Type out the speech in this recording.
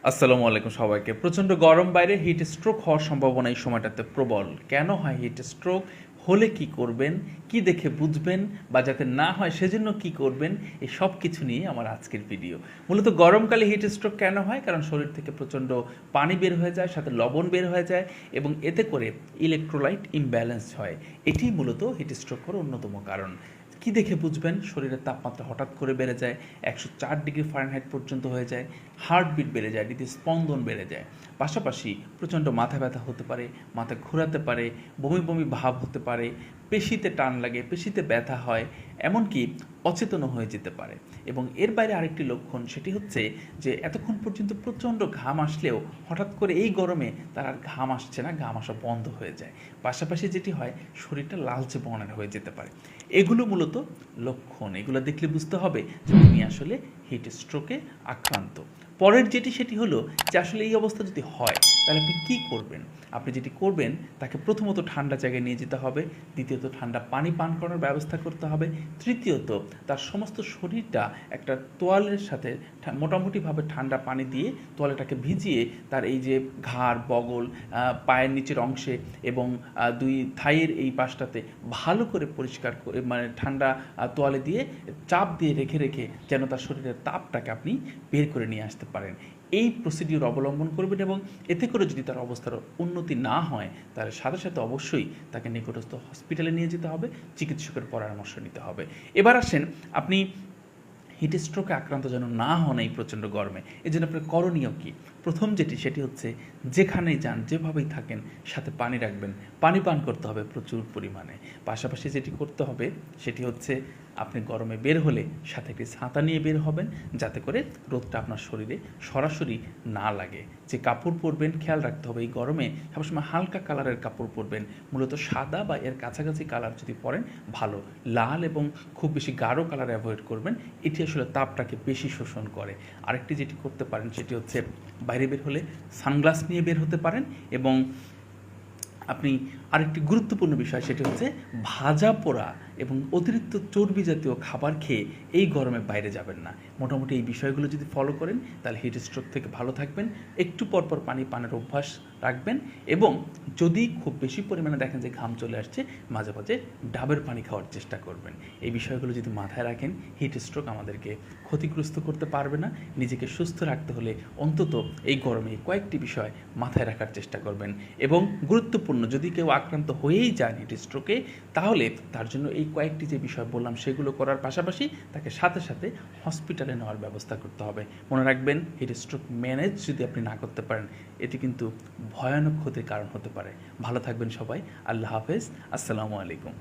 আসসালামু আলাইকুম সবাইকে। প্রচণ্ড গরম বাইরে হিট স্ট্রোক হওয়ার সম্ভাবনা এই সময়টাতে প্রবল। কেন হয় হিট স্ট্রোক? হলে কি করবেন, কি দেখে বুঝবেন, বা যাতে না হয় সেজন্য কি করবেন, এই সব কিছু নিয়ে আমার আজকের ভিডিও। মূলত গরমকালে হিট স্ট্রোক কেন হয়? কারণ শরীর থেকে প্রচণ্ড পানি বের হয়ে যায়, সাথে লবণ বের হয়ে যায়, এবং এতে করে ইলেকট্রোলাইট ইমব্যালেন্স হয়। এটি মূলত হিট স্ট্রোক হওয়ার অন্যতম কারণ। কি দেখে বুঝবেন? শরীরের তাপমাত্রা হঠাৎ করে বেড়ে যায়, 104 ডিগ্রি ফারেনহাইট পর্যন্ত হয়ে যায়, হার্টবিট বেড়ে যায়, হৃদস্পন্দন বেড়ে যায়, পাশাপাশি প্রচণ্ড মাথা ব্যথা হতে পারে, মাথা ঘোরাতে পারে, বমি বমি ভাব হতে পারে, পেশিতে টান লাগে, পেশিতে ব্যথা হয়, এমনকি অচেতনও হয়ে যেতে পারে। এবং এর বাইরে আরেকটি লক্ষণ, সেটি হচ্ছে যে এতক্ষণ পর্যন্ত প্রচণ্ড ঘাম আসলেও হঠাৎ করে এই গরমে তার আর ঘাম আসছে না, ঘাম আসা বন্ধ হয়ে যায়। পাশাপাশি যেটি হয়, শরীরটা লালচে বর্ণের হয়ে যেতে পারে। এগুলো মূলত লক্ষণ। এগুলো দেখলে বুঝতে হবে যে তুমি আসলে হিট স্ট্রোকে আক্রান্ত। পরের যেটি সেটি হলো যে আসলে এই অবস্থা যদি হয় তাহলে আপনি কী করবেন। আপনি যেটি করবেন, তাকে প্রথমত ঠান্ডা জায়গায় নিয়ে যেতে হবে, দ্বিতীয়ত ঠান্ডা পানি পান করার ব্যবস্থা করতে হবে, তৃতীয়ত তার সমস্ত শরীরটা একটা তোয়ালের সাথে মোটামুটিভাবে ঠান্ডা পানি দিয়ে তোয়ালেটাকে ভিজিয়ে তার এই যে ঘাড়, বগল, পায়ের নিচের অংশে এবং দুই থাইয়ের এই পাশটাতে ভালো করে পরিষ্কার করে, মানে ঠান্ডা তোয়ালে দিয়ে চাপ দিয়ে রেখে রেখে যেন তার শরীরের তাপটাকে আপনি বের করে নিয়ে আসতে পারেন। এই প্রসিডিওর অবলম্বন করবেন, এবং এতে করে যদি তার অবস্থার উন্নতি না হয় তাহলে সাথে সাথে অবশ্যই তাকে নিকটস্থ হসপিটালে নিয়ে যেতে হবে, চিকিৎসকের পরামর্শ নিতে হবে। এবার আসেন, আপনি হিট স্ট্রোকে আক্রান্ত যেন না হন এই প্রচণ্ড গরমে, এই জন্য আপনার করণীয় কী? প্রথম যেটি সেটি হচ্ছে, যেখানেই যান, যেভাবেই থাকেন, সাথে পানি রাখবেন, পানি পান করতে হবে প্রচুর পরিমাণে। পাশাপাশি যেটি করতে হবে সেটি হচ্ছে, আপনি গরমে বের হলে সাথে একটি ছাতা নিয়ে বের হবেন, যাতে করে রোদটা আপনার শরীরে সরাসরি না লাগে। যে কাপড় পরবেন খেয়াল রাখতে হবে, এই গরমে সবসময় হালকা কালারের কাপড় পরবেন, মূলত সাদা বা এর কাছাকাছি কালার যদি পরেন ভালো। লাল এবং খুব বেশি গাঢ় কালার অ্যাভয়েড করবেন, এটি আসলে তাপটাকে বেশি শোষণ করে। আরেকটি যেটি করতে পারেন সেটি হচ্ছে, বাইরে বের হলে সানগ্লাস নিয়ে বের হতে পারেন, এবং আপনি আরেকটি গুরুত্বপূর্ণ বিষয় সেটি হচ্ছে, ভাজা পোড়া এবং অতিরিক্ত চর্বি জাতীয় খাবার খেয়ে এই গরমে বাইরে যাবেন না। মোটামুটি এই বিষয়গুলো যদি ফলো করেন তাহলে হিট স্ট্রোক থেকে ভালো থাকবেন। একটু পরপর পানি পানের অভ্যাস রাখবেন, এবং যদি খুব বেশি পরিমাণে দেখেন যে ঘাম চলে আসছে, মাঝে মাঝে ডাবের পানি খাওয়ার চেষ্টা করবেন। এই বিষয়গুলো যদি মাথায় রাখেন, হিট স্ট্রোক আমাদেরকে ক্ষতিগ্রস্ত করতে পারবে না। নিজেকে সুস্থ রাখতে হলে অন্তত এই গরমে কয়েকটি বিষয় মাথায় রাখার চেষ্টা করবেন। এবং গুরুত্বপূর্ণ, যদি কেউ আক্রান্ত হয়েই যান হিট স্ট্রোকে, তাহলে তার জন্য এই কয়েকটি যে বিষয় বললাম সেগুলো করার পাশাপাশি তাকে সাথে সাথে হসপিটালে নেওয়ার ব্যবস্থা করতে হবে। মনে রাখবেন, হিট স্ট্রোক ম্যানেজ যদি আপনি না করতে পারেন, এটি কিন্তু ভয়ানক ক্ষতির কারণ হতে পারে। ভালো থাকবেন সবাই। আল্লাহ হাফেজ। আসসালামু আলাইকুম।